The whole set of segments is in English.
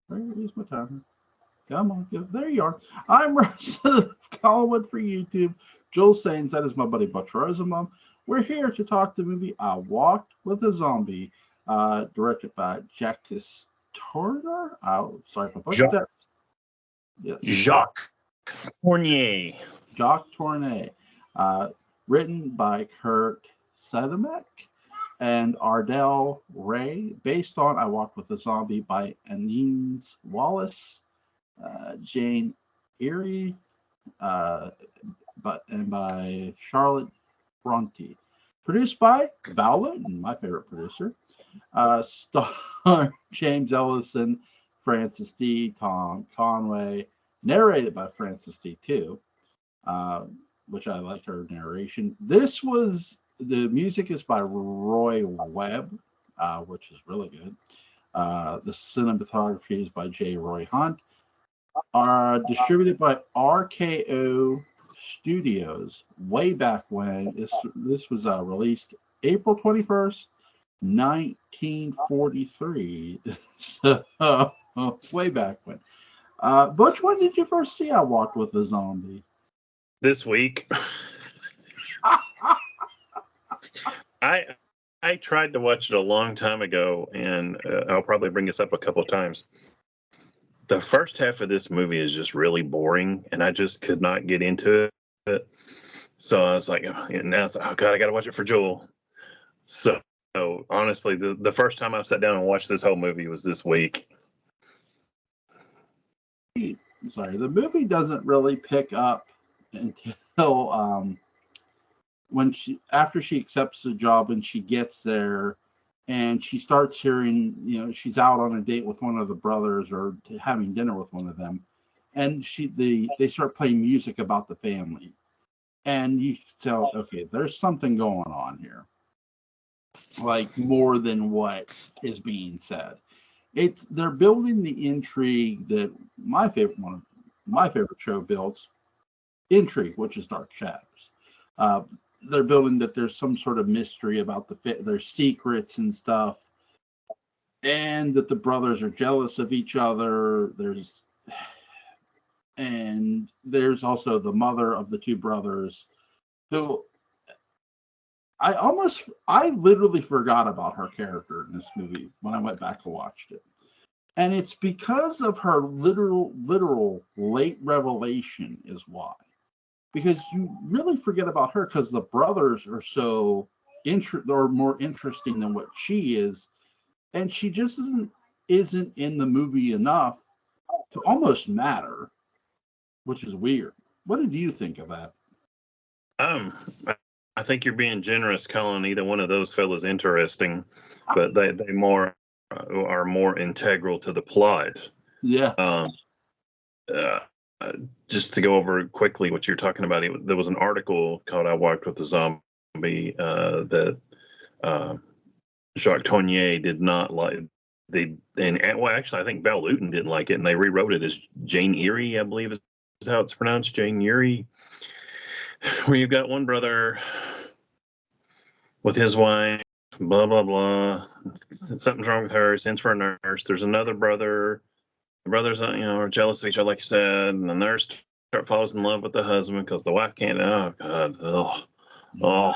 Where's my timer? Come on, go. There you are. I'm Resident of Collinwood for YouTube. Joel Sains, that is my buddy Butch Rosenbalm. We're here to talk the movie I Walked with a Zombie, directed by Jacques Tourneur. Oh, sorry if I butchered that. Yes, Jacques Tourneur. Jacques Tourneur. Written by Kurt Sedemek and Ardell Ray, based on I Walked with a Zombie by Anines Wallace, Jane Erie, and by Charlotte Bronte. Produced by Val Lewton, my favorite producer. Star James Ellison, Francis D. Tom Conway, narrated by Francis D. too, which I like her narration. The music is by Roy Webb, which is really good. The cinematography is by J. Roy Hunt. Distributed by RKO Studios way back when. This was released April 21st, 1943. So, way back when. Butch, when did you first see I Walked with a Zombie? This week. I tried to watch it a long time ago, and I'll probably bring this up a couple of times. The first half of this movie is just really boring, and I just could not get into it. So I was like, and now it's like, oh God, I got to watch it for Joel. So honestly, the first time I've sat down and watched this whole movie was this week. Sorry, the movie doesn't really pick up until after she accepts the job and she gets there. And she starts hearing, she's out on a date with one of the brothers or having dinner with one of them. And they start playing music about the family. And you can tell, okay, there's something going on here. Like more than what is being said. They're building the intrigue that my favorite show builds, intrigue, which is Dark Shadows. They're building that there's some sort of mystery about their secrets and stuff, and that the brothers are jealous of each other. There's also the mother of the two brothers, who I literally forgot about her character in this movie when I went back and watched it. And it's because of her literal late revelation is why. Because you really forget about her because the brothers are more interesting than what she is, and she just isn't in the movie enough to almost matter, which is weird. What did you think of that? I think you're being generous calling either one of those fellas interesting, but they are more integral to the plot. Yes. Just to go over quickly what you're talking about, there was an article called I Walked with the Zombie that Jacques Tourneur did not like. Actually, I think Val Lewton didn't like it, and they rewrote it as Jane Erie, I believe is how it's pronounced, Jane Erie, where you've got one brother with his wife, blah, blah, blah. Something's wrong with her, sends for a nurse. There's another brother. The brothers, are jealous of each other, like you said, and the nurse falls in love with the husband because the wife can't. Oh God!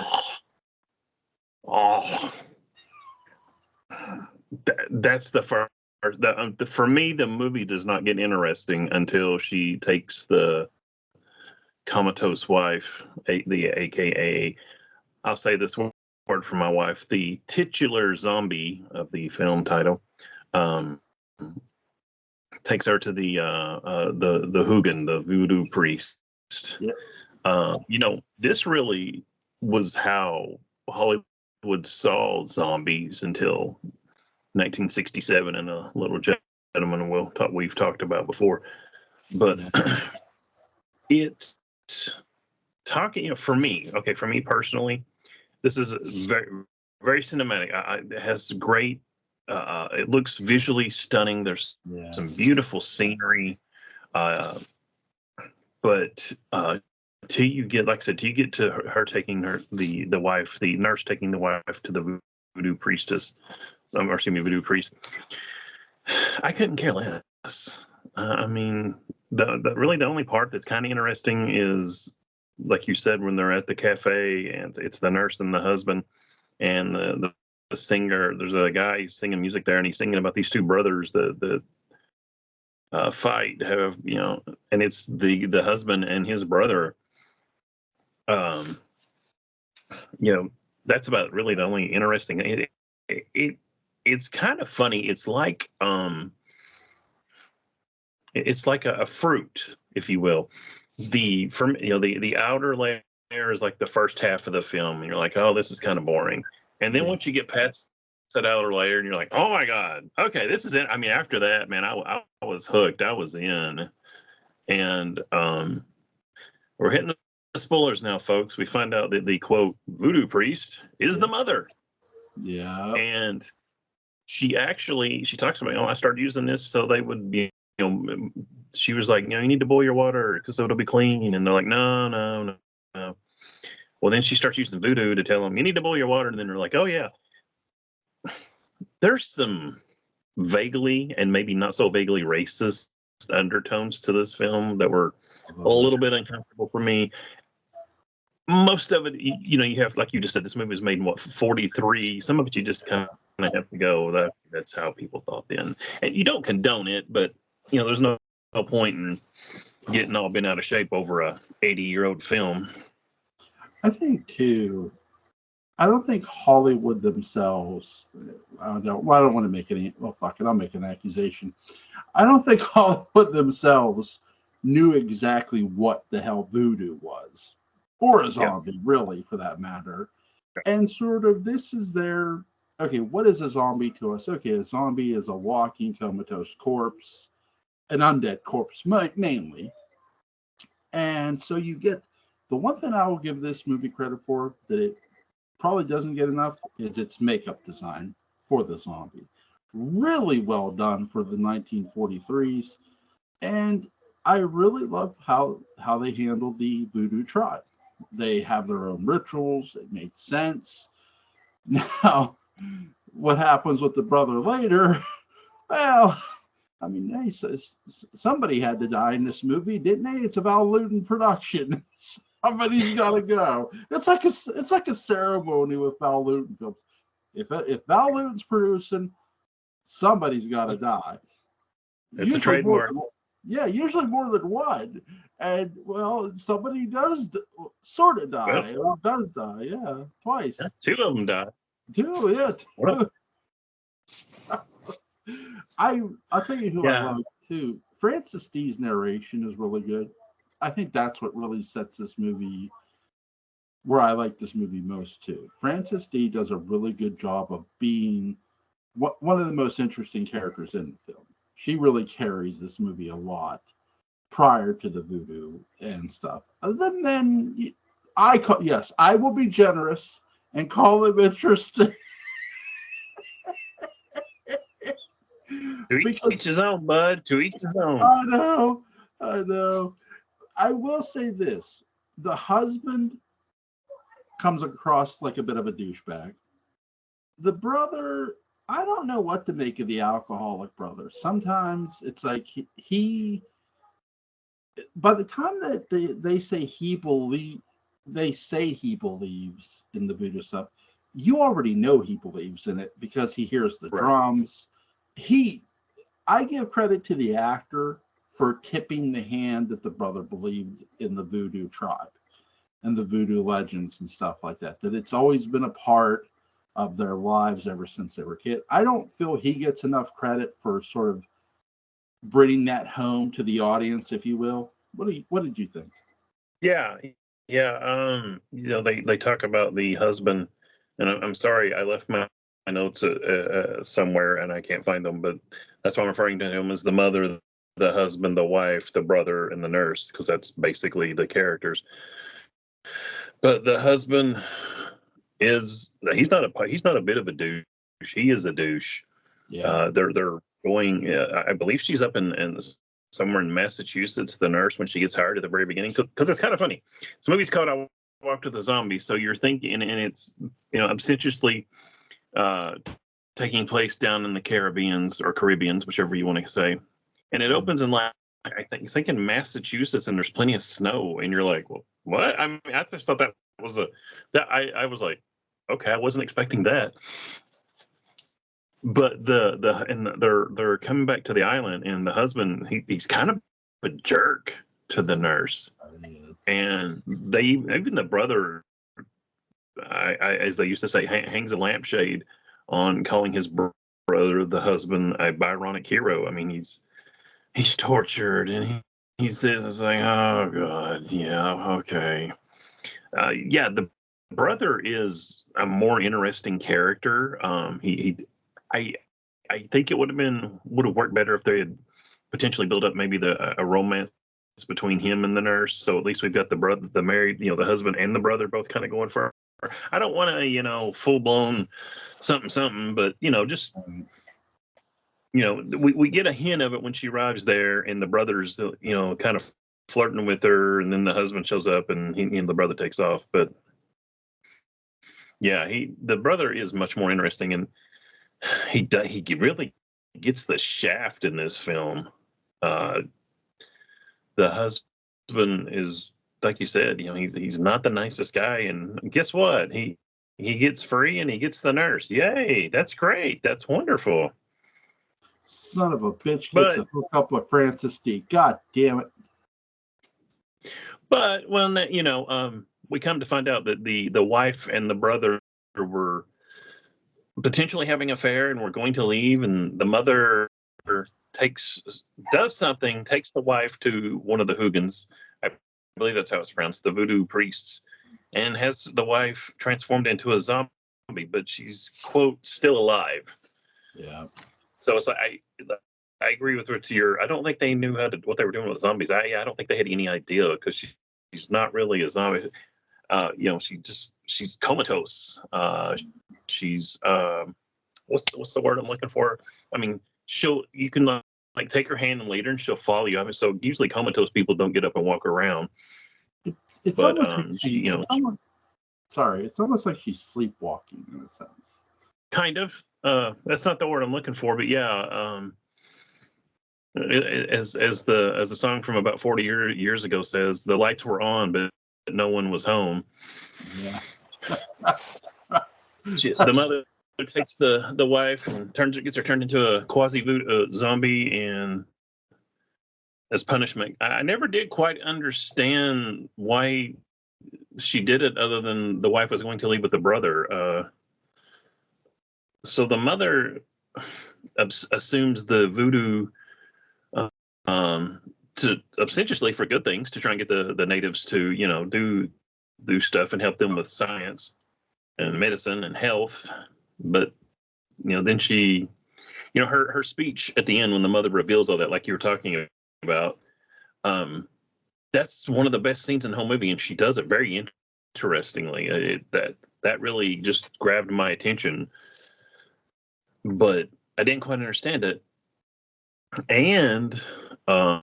That's the first. For me, the movie does not get interesting until she takes the comatose wife, the AKA, I'll say this word for my wife, the titular zombie of the film title. Takes her to the Hugin, the voodoo priest. Yep. This really was how Hollywood saw zombies until 1967 in A Little Gentleman we've talked about before. But it's talking, for me personally, this is very, very cinematic. It has great. It looks visually stunning. There's some beautiful scenery, but till you get to her taking the nurse taking the wife to the voodoo priest, I couldn't care less. I mean, the only part that's kind of interesting is, like you said, when they're at the cafe and it's the nurse and the husband and the singer. There's a guy who's singing music there, and he's singing about these two brothers that fight, have, and it's the husband and his brother. Um, that's about really the only interesting. It's kind of funny. It's like a fruit, if you will. The outer layer is like the first half of the film, and you're like, oh, this is kind of boring. And then once you get past that outer layer, and you're like, oh my god, okay, this is it. I mean, after that, man, I was hooked. I was in, and we're hitting the spoilers now, folks. We find out that the quote voodoo priest is the mother. Yeah. And she talks about, I started using this so they would be, she was like, you need to boil your water because it'll be clean. And they're like, no. Well, then she starts using voodoo to tell them, you need to boil your water. And then they're like, oh, yeah. There's some vaguely and maybe not so vaguely racist undertones to this film that were a little bit uncomfortable for me. Most of it, you have, like you just said, this movie was made in 43. Some of it you just kind of have to go, that's how people thought then. And you don't condone it, but there's no point in getting all bent out of shape over a 80-year-old film. I think too, I don't think Hollywood themselves, I don't want to make any, well, fuck it, I'll make an accusation. I don't think Hollywood themselves knew exactly what the hell voodoo was, or a zombie, really, for that matter. And sort of, this is their, okay, what is a zombie to us? Okay, a zombie is a walking comatose corpse, an undead corpse, mainly. And so you get, the one thing I will give this movie credit for that it probably doesn't get enough is its makeup design for the zombie. Really well done for the 1943s. And I really love how they handled the voodoo tribe. They have their own rituals. It made sense. Now, what happens with the brother later? Well, I mean, hey, somebody had to die in this movie, didn't they? It's a Val Lewton production. Somebody's got to go. It's like a ceremony with Val Lewton films. If Val Lewton's producing, somebody's got to die. It's a trademark. Usually more than one. And, well, somebody does sort of die. Or does die, twice. Yeah, two of them died. Two. I'll tell you who I like, too. Francis D's narration is really good. I think that's what really sets this movie where I like this movie most, too. Francis D does a really good job of being one of the most interesting characters in the film. She really carries this movie a lot prior to the voodoo and stuff. Other than I will be generous and call him interesting. To each his own, bud. To each his own. I know. I will say this. The husband comes across like a bit of a douchebag. The brother, I don't know what to make of the alcoholic brother. Sometimes it's like he by the time that they say he believes in the voodoo stuff, you already know he believes in it because he hears the drums. I give credit to the actor for tipping the hand that the brother believed in the voodoo tribe and the voodoo legends and stuff like that, that it's always been a part of their lives ever since they were kids. I don't feel he gets enough credit for sort of bringing that home to the audience, if you will. What did you think? Yeah. They talk about the husband, and I'm sorry, I left my notes somewhere and I can't find them, but that's why I'm referring to him as the mother, the husband, the wife, the brother, and the nurse, because that's basically the characters. But the husband he's not a bit of a douche. He is a douche. Yeah. They're going. I believe she's up in somewhere in Massachusetts. The nurse, when she gets hired at the very beginning, because it's kind of funny. This movie's called "I Walked with a Zombie," so you're thinking, and it's obsessively taking place down in the Caribbeans, whichever you want to say. And it opens in like, I think in Massachusetts, and there's plenty of snow, and you're like, well, what? I mean, I just thought that was I was like, okay, I wasn't expecting that. But they're coming back to the island, and the husband, he's kind of a jerk to the nurse, and even the brother, as they used to say, hangs a lampshade on calling his brother, the husband, a Byronic hero. I mean, he's tortured, and he's this. It's like, oh god, yeah, okay, yeah. The brother is a more interesting character. I think it would have worked better if they had potentially built up maybe a romance between him and the nurse. So at least we've got the brother, the married, the husband and the brother both kind of going for. I don't want to, full blown something, but just. We get a hint of it when she arrives there, and the brother's, kind of flirting with her, and then the husband shows up, and the brother takes off. But yeah, the brother is much more interesting, and he really gets the shaft in this film. The husband is, like you said, he's not the nicest guy, and guess what? He gets free, and he gets the nurse. Yay! That's great. That's wonderful. Son of a bitch gets a hookup with Francis D. God damn it. But when we come to find out that the wife and the brother were potentially having an affair and were going to leave, and the mother takes the wife to one of the Hoogans. I believe that's how it's pronounced, the voodoo priests, and has the wife transformed into a zombie, but she's, quote, still alive. Yeah. So it's like I agree with her I don't think they knew what they were doing with zombies. I don't think they had any idea, because she's not really a zombie. She's comatose. She's what's the word I'm looking for? I mean, you can like take her hand and lead her, and she'll follow you. I mean, so usually comatose people don't get up and walk around. It's almost like it's almost like she's sleepwalking in a sense. Kind of. That's not the word I'm looking for, but yeah. As the song from about 40 years ago says, the lights were on, but no one was home. Yeah. The mother takes the wife and gets her turned into a quasi zombie, and as punishment. I never did quite understand why she did it, other than the wife was going to leave with the brother. So the mother assumes the voodoo to ostensibly for good things, to try and get the natives to do stuff and help them with science and medicine and health. But then she, her speech at the end when the mother reveals all that, like you were talking about, that's one of the best scenes in the whole movie, and she does it very interestingly. That really just grabbed my attention, but I didn't quite understand it. And the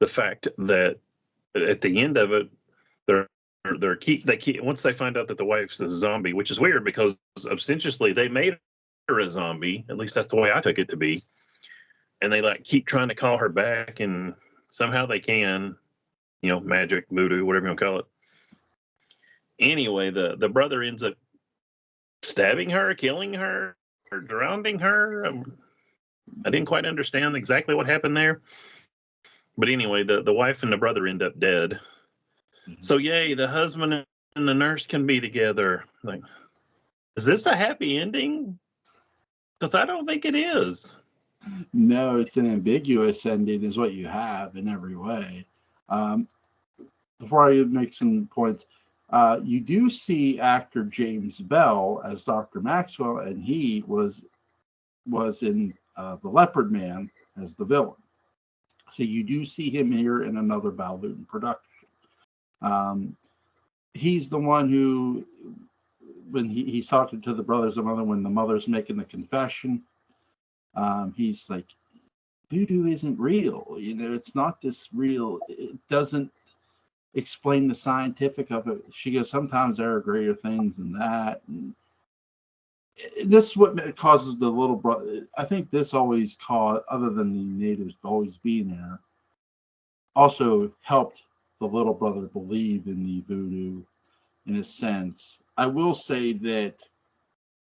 fact that at the end of it, once they find out that the wife's a zombie, which is weird because ostensibly they made her a zombie. At least that's the way I took it to be. And they keep trying to call her back, and somehow they can, magic, voodoo, whatever you want to call it. Anyway, the brother ends up stabbing her, killing her, or drowning her. I didn't quite understand exactly what happened there. But anyway, the wife and the brother end up dead. Mm-hmm. So yay, the husband and the nurse can be together. Like, is this a happy ending? Because I don't think it is. No, it's an ambiguous ending is what you have in every way. Before I make some points, you do see actor James Bell as Dr. Maxwell, and he was in The Leopard Man as the villain. So you do see him here in another Balloon production. He's the one who, when he's talking to the brothers and mother, when the mother's making the confession, he's like, voodoo isn't real. It's not this real. It doesn't explain the scientific of it. She goes, sometimes there are greater things than that. And this is what causes the little brother. I think this always caused, other than the natives always being there, also helped the little brother believe in the voodoo in a sense. I will say that,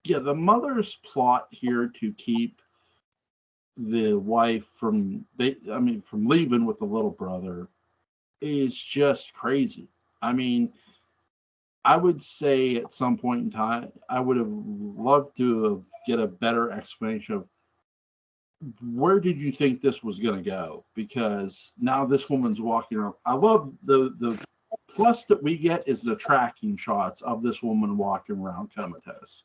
yeah, the mother's plot here to keep the wife from from leaving with the little brother is just crazy. I mean, I would say at some point in time, I would have loved to have get a better explanation of where did you think this was going to go? Because now this woman's walking around. I love the plus that we get is the tracking shots of this woman walking around comatose,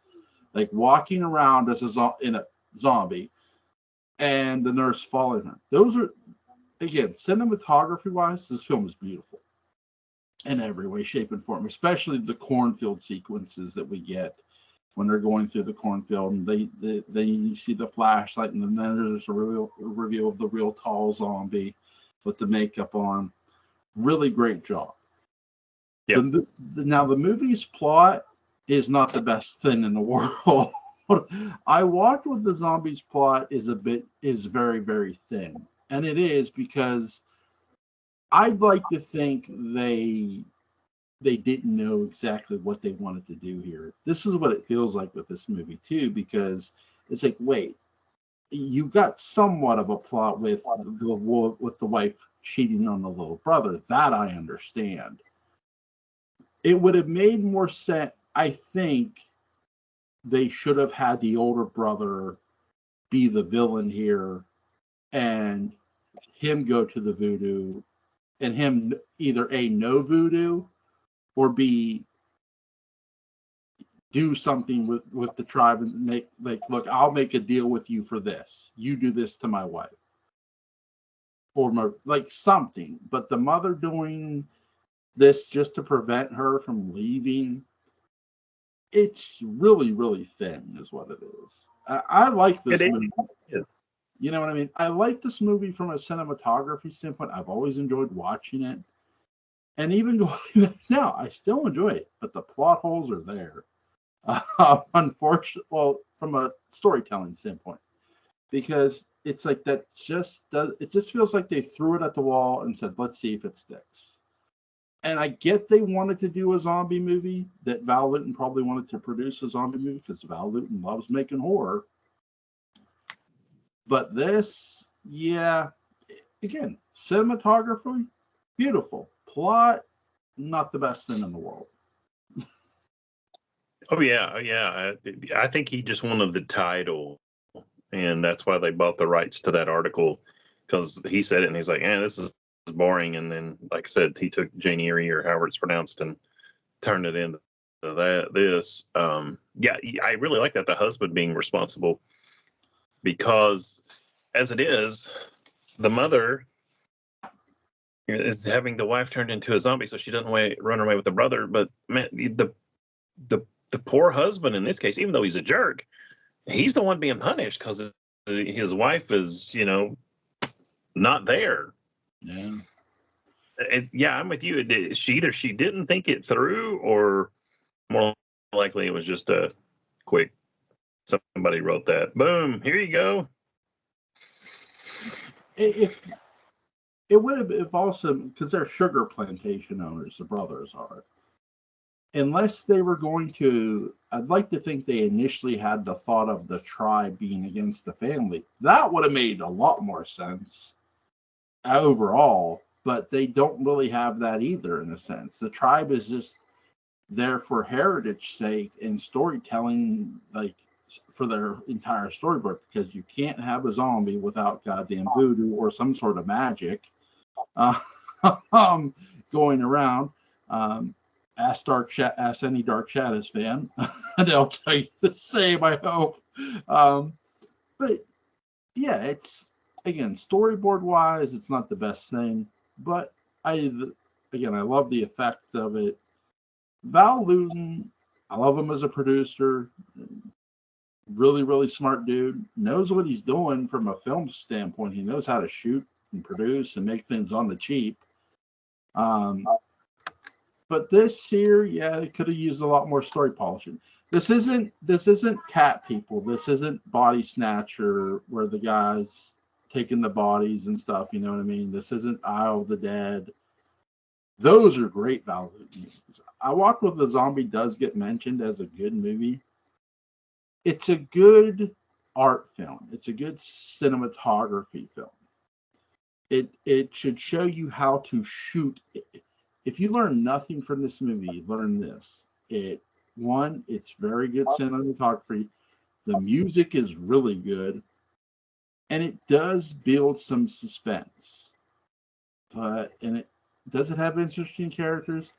like walking around as in a zombie, and the nurse following her. Those are, again, cinematography wise, this film is beautiful in every way, shape, and form. Especially the cornfield sequences that we get when they're going through the cornfield, and they you see the flashlight, and then there's a reveal of the real tall zombie with the makeup on. Really great job. Yep. Now the movie's plot is not the best thing in the world. I Walked with the Zombies plot is very, very thin, and it is because I'd like to think they didn't know exactly what they wanted to do here. This is what it feels like with this movie too, because it's like, wait, you got somewhat of a plot with the wife cheating on the little brother. That I understand. It would have made more sense. I think they should have had the older brother be the villain here, and him go to the voodoo, and him either A, no voodoo, or B, do something with the tribe and make, like, look, I'll make a deal with you for this. You do this to my wife. Or like something. But the mother doing this just to prevent her from leaving, it's really, really thin is what it is. I like this movie. You know what I mean? I like this movie from a cinematography standpoint. I've always enjoyed watching it. And even going back now, I still enjoy it. But the plot holes are there. Unfortunately, well, from a storytelling standpoint, because it's like that it just feels like they threw it at the wall and said, let's see if it sticks. And I get they wanted to do a zombie movie, that Val Lewton probably wanted to produce a zombie movie because Val Lewton loves making horror. But this, yeah, again, cinematography, beautiful. Plot, not the best thing in the world. Oh yeah. I think he just wanted the title, and that's why they bought the rights to that article, because he said it and he's like, this is boring. And then, like I said, he took Jane Eyre, or however it's pronounced, and turned it into this. I really like that, the husband being responsible, because as it is, the mother is having the wife turned into a zombie so she doesn't run away with the brother. But man, the poor husband in this case, even though he's a jerk, he's the one being punished because his wife is, not there. Yeah. I'm with you. Either she didn't think it through, or more likely it was just a quick, somebody wrote that. Boom, here you go. It would have, if also, because they're sugar plantation owners, the brothers are. Unless they were going to, I'd like to think they initially had the thought of the tribe being against the family. That would have made a lot more sense overall, but they don't really have that either, in a sense. The tribe is just there for heritage sake and storytelling, like for their entire storyboard, because you can't have a zombie without goddamn voodoo or some sort of magic going around. Ask any Dark Shadows fan, and they'll tell you the same, I hope. But yeah, it's, again, storyboard wise, it's not the best thing, but I love the effect of it. Val Lewton, I love him as a producer. Really, really smart dude. Knows what he's doing from a film standpoint. He knows how to shoot and produce and make things on the cheap. But this here, it could have used a lot more story polishing. This isn't Cat People. This isn't Body Snatcher where the guy's taking the bodies and stuff. You know what I mean? This isn't Isle of the Dead. Those are great Val Lewton movies. I Walk with the Zombie does get mentioned as a good movie. It's a good art film. It's a good cinematography film. It should show you how to shoot. If you learn nothing from this movie, learn this. It's very good cinematography. The music is really good, and it does build some suspense. Does it have interesting characters?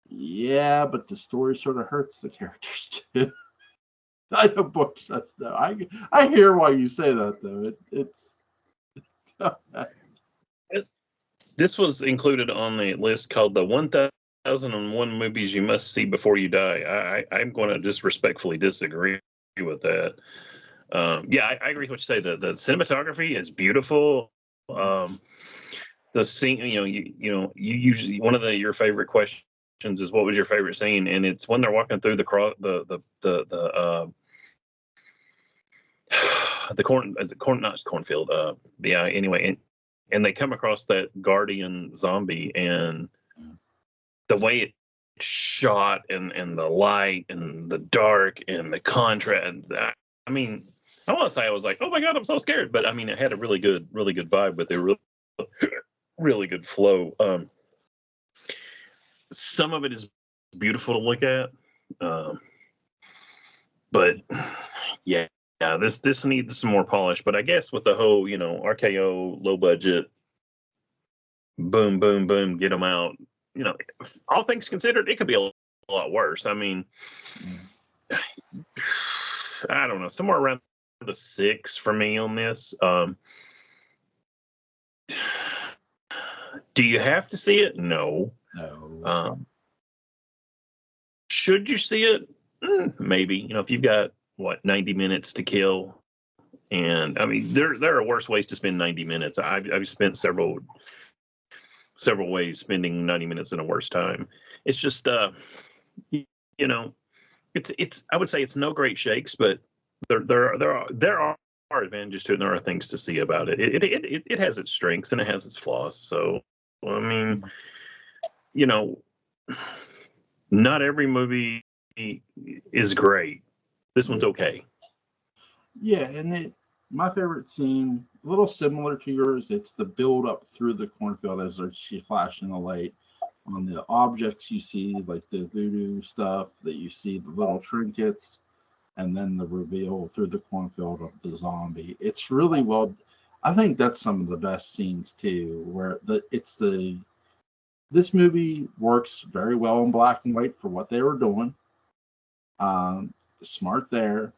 Yeah, but the story sort of hurts the characters too. I know Butch says no. I hear why you say that though. It's This was included on the list called the 1001 movies you must see before you die. I'm going to just respectfully disagree with that. Yeah, I agree with what you say. The cinematography is beautiful. The scene, you usually one of your favorite questions is what was your favorite scene, and it's when they're walking through the cornfield. Yeah. Anyway, and they come across that guardian zombie, and the way it's shot, and the light and the dark and the contrast. I mean, I want to say I was like, oh my god, I'm so scared, but I mean, it had a really good vibe with it. Really good flow. Some of it is beautiful to look at, but yeah, this needs some more polish. But I guess with the whole, RKO, low budget, boom, boom, boom, get them out. All things considered, it could be a lot worse. I mean, I don't know, somewhere around the 6 for me on this. Do you have to see it? No. Should you see it? Maybe. If you've got 90 minutes to kill, and I mean, there are worse ways to spend 90 minutes. I've spent several ways spending 90 minutes in a worse time. It's just it's I would say it's no great shakes, but there are advantages to it, and there are things to see about it. It has its strengths and it has its flaws. So I mean, not every movie is great. This one's okay. Yeah, and my favorite scene, a little similar to yours, it's the build up through the cornfield as she flashing the light on the objects you see, like the voodoo stuff that you see, the little trinkets, and then the reveal through the cornfield of the zombie. It's really well. I think that's some of the best scenes too, where this movie works very well in black and white for what they were doing. Smart there,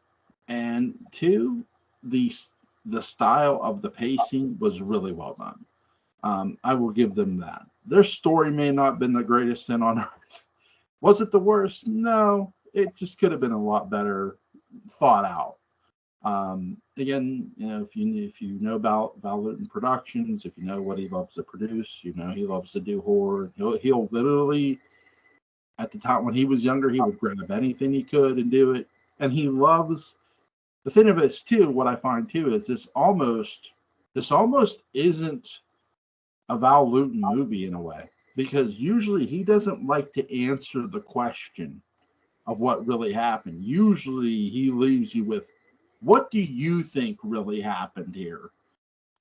and two, the style of the pacing was really well done. I will give them that. Their story may not have been the greatest sin on earth. Was it the worst? No, it just could have been a lot better thought out. Again, if you know about Val Lewton Productions, if you know what he loves to produce, he loves to do horror. He'll literally, at the time when he was younger, he would grab anything he could and do it. And he loves the thing of it too. What I find too is this almost isn't a Val Lewton movie in a way, because usually he doesn't like to answer the question of what really happened. Usually he leaves you with, what do you think really happened here?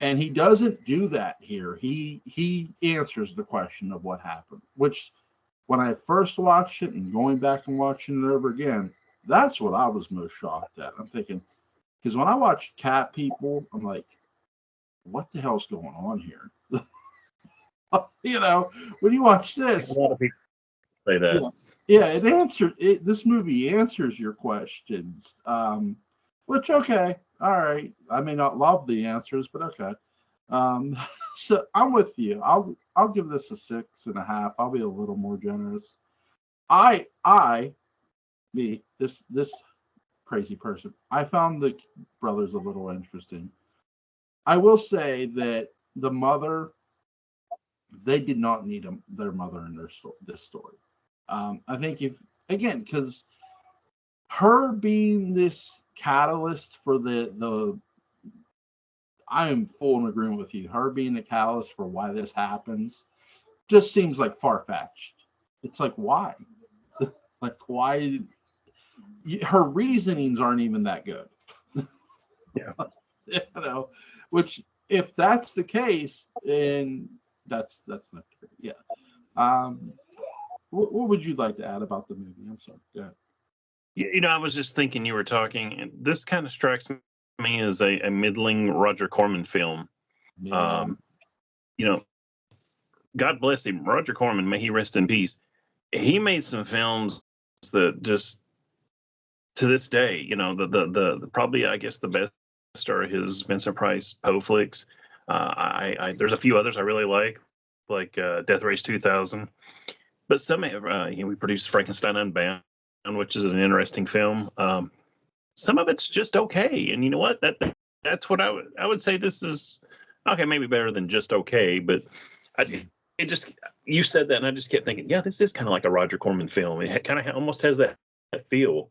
And he doesn't do that here. He answers the question of what happened, which when I first watched it and going back and watching it over again, that's what I was most shocked at. I'm thinking, because when I watched Cat People, I'm like, what the hell's going on here? When you watch this, a lot of people say that. Yeah, this movie answers your questions. Which, okay, all right. I may not love the answers, but okay. So I'm with you. I'll give this a 6.5. I'll be a little more generous. This crazy person, I found the brothers a little interesting. I will say that the mother, they did not need their mother in this story. I think because her being this catalyst for the I am full in agreement with you. Her being the catalyst for why this happens just seems like far-fetched. It's like, why? Like, why? Her reasonings aren't even that good. Yeah. You know, which if that's the case, then that's not great. Yeah. What would you like to add about the movie? I'm sorry. Go ahead. You know, I was just thinking you were talking, and this kind of strikes me as a middling Roger Corman film. Yeah. You know, God bless him, Roger Corman, may he rest in peace. He made some films that just to this day, you know, the probably I guess the best are his Vincent Price Poe flicks. I there's a few others I really like Death Race 2000. But some have, we produced Frankenstein Unbound, which is an interesting film. Some of it's just okay, and you know what? That's what I would say. This is okay, maybe better than just okay, but it just you said that, and I just kept thinking, yeah, this is kind of like a Roger Corman film. It kind of almost has that feel.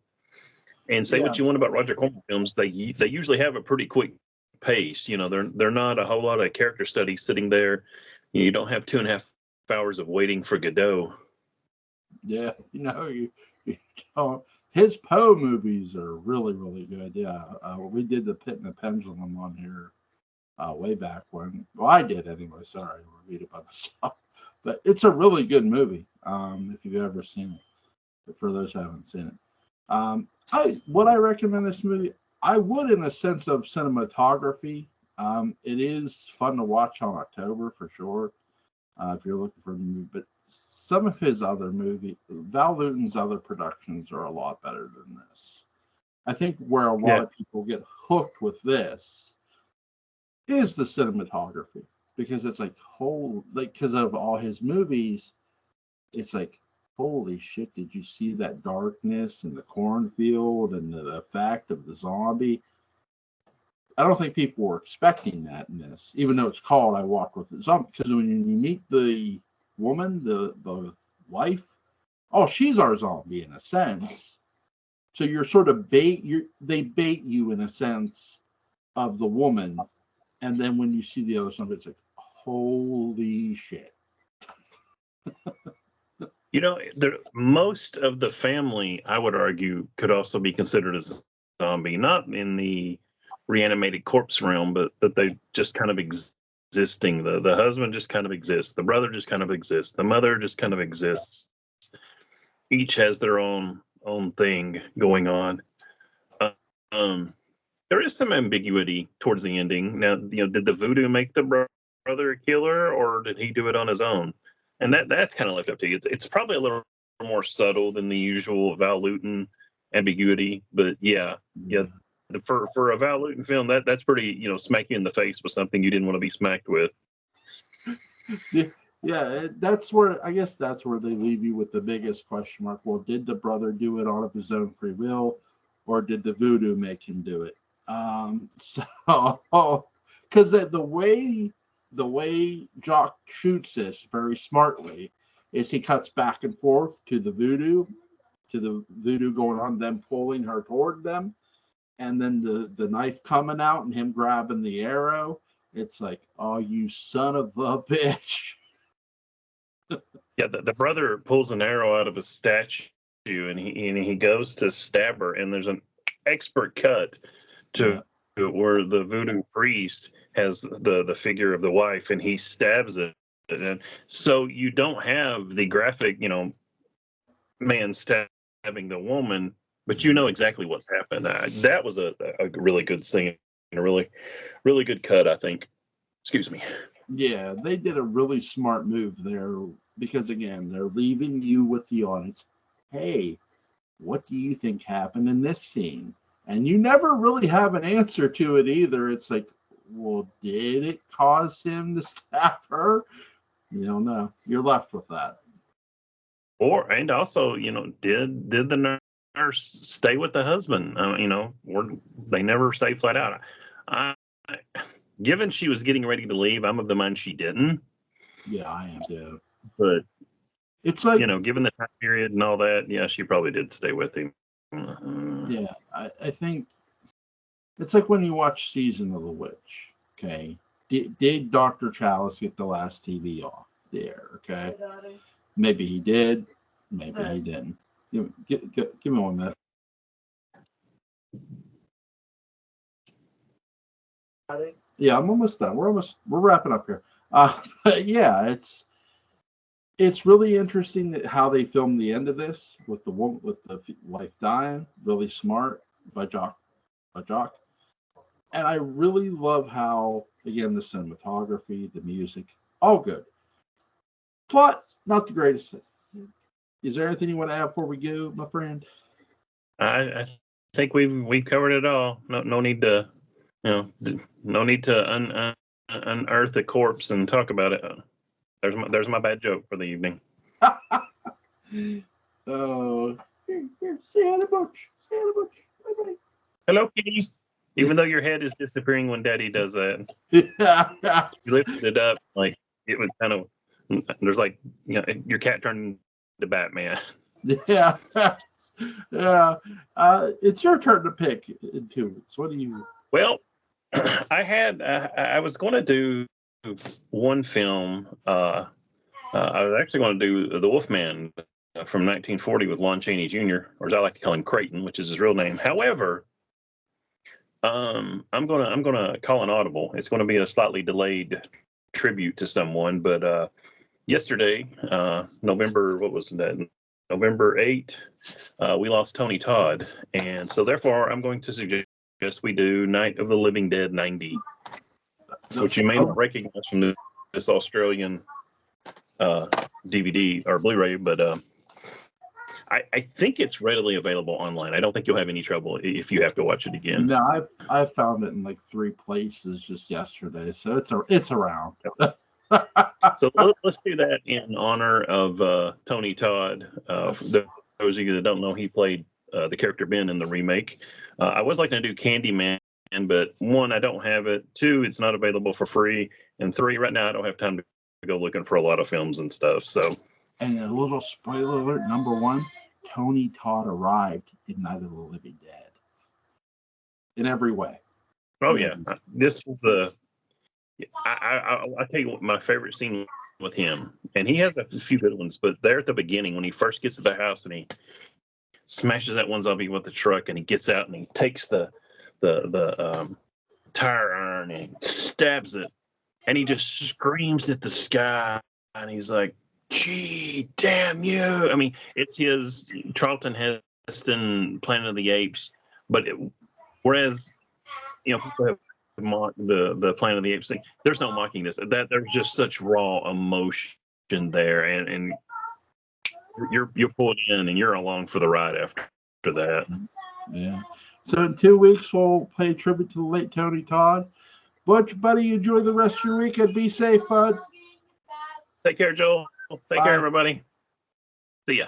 And say what you want about Roger Corman films, they usually have a pretty quick pace. You know, they're not a whole lot of character study sitting there. You don't have 2.5 hours of waiting for Godot. Yeah, you know, you don't. His Poe movies are really, really good. Yeah, we did the Pit and the Pendulum on here way back when. Well, I did anyway. Sorry, I read it by myself. But it's a really good movie. If you've ever seen it, but for those who haven't seen it, would I recommend this movie? I would, in a sense of cinematography. It is fun to watch on October for sure. If you're looking for a movie, but some of his other Val Lewton's other productions are a lot better than this. I think where a lot of people get hooked with this is the cinematography, because it's like because of all his movies, it's like, holy shit, did you see that darkness and the cornfield and the effect of the zombie? I don't think people were expecting that in this, even though it's called I Walked with the Zombie. Because when you meet the woman, the wife, oh, she's our zombie in a sense. So you're sort of they bait you in a sense of the woman, and then when you see the other zombie, it's like, holy shit. You know, most of the family, I would argue, could also be considered as zombie, not in the reanimated corpse realm, but that they just kind of existing. The husband just kind of exists. The brother just kind of exists. The mother just kind of exists. Each has their own thing going on. There is some ambiguity towards the ending. Now, you know, did the voodoo make the brother a killer, or did he do it on his own? And that's kind of left up to you. It's probably a little more subtle than the usual Val Lewton ambiguity, but yeah. For a Val Lewton film, that's pretty, you know, smack you in the face with something you didn't want to be smacked with. Yeah, that's where I guess that's where they leave you with the biggest question mark. Well, did the brother do it out of his own free will, or did the voodoo make him do it? So because the way Jock shoots this very smartly is he cuts back and forth to the voodoo going on, them pulling her toward them, and then the knife coming out and him grabbing the arrow. It's like, oh, you son of a bitch. Yeah, the brother pulls an arrow out of a statue, and he goes to stab her, and there's an expert cut to where the voodoo priest has the figure of the wife, and he stabs it. And so you don't have the graphic, you know, man stabbing the woman, but you know exactly what's happened. That was a really good scene, and a really good cut, I think. Excuse me. Yeah, they did a really smart move there, because again, they're leaving you with the audience. Hey, what do you think happened in this scene? And you never really have an answer to it either. It's like, well, did it cause him to stab her? You don't know. You're left with that. And also, you know, did the nurse stay with the husband? You know, or they never say flat out. Given she was getting ready to leave, I'm of the mind she didn't. Yeah, I am too. But it's like, you know, given the time period and all that, yeah, she probably did stay with him. Yeah, I think it's like when you watch Season of the Witch. Okay, did Dr. Chalice get the last TV off the air? Okay, maybe he did, maybe he didn't. Give me 1 minute. Yeah, I'm almost done. We're wrapping up here. But yeah, it's really interesting that how they filmed the end of this with the woman with the wife dying. Really smart by Jock. And I really love how, again, the cinematography, the music, all good. Plot, not the greatest thing. Is there anything you want to add before we go, my friend? I think we've covered it all. No need to, no need to unearth a corpse and talk about it. There's my bad joke for the evening. Oh, here, say hi to Butch. Say hi to Butch. Bye-bye. Hello, Kitty. Even though your head is disappearing when Daddy does that, you lifted it up like it was kind of. There's like your cat turned into Batman. Yeah, yeah. It's your turn to pick in 2 weeks. What do you? Well, I was going to do one film. I was actually going to do The Wolfman from 1940 with Lon Chaney Jr., or as I like to call him, Creighton, which is his real name. However, I'm gonna call an audible. It's going to be a slightly delayed tribute to someone, but yesterday, November 8th, we lost Tony Todd, and so therefore I'm going to suggest we do Night of the Living Dead 90, which you may not recognize from this Australian DVD or Blu-ray, but I think it's readily available online. I don't think you'll have any trouble if you have to watch it again. No, I found it in like 3 places just yesterday, so it's around. So let's do that in honor of Tony Todd. For those of you that don't know, he played the character Ben in the remake. I was like to do Candyman, but 1, I don't have it. 2, it's not available for free, and 3, right now I don't have time to go looking for a lot of films and stuff. So, and a little spoiler alert: number 1, Tony Todd arrived in Night of the Living Dead in every way. Oh yeah, this was the. I tell you what, my favorite scene with him, and he has a few good ones, but there at the beginning when he first gets to the house and he smashes that one zombie with the truck, and he gets out and he takes the tire iron and he stabs it, and he just screams at the sky, and he's like, "Gee, damn you!" I mean, it's his Charlton Heston Planet of the Apes, but whereas people have mocked the Planet of the Apes thing, there's no mocking this. That there's just such raw emotion there, and you're pulled in and you're along for the ride after that. Yeah. So in 2 weeks we'll pay tribute to the late Tony Todd. Butch, buddy, enjoy the rest of your weekend. Be safe, bud. Take care, Joel. Take care, everybody. See ya.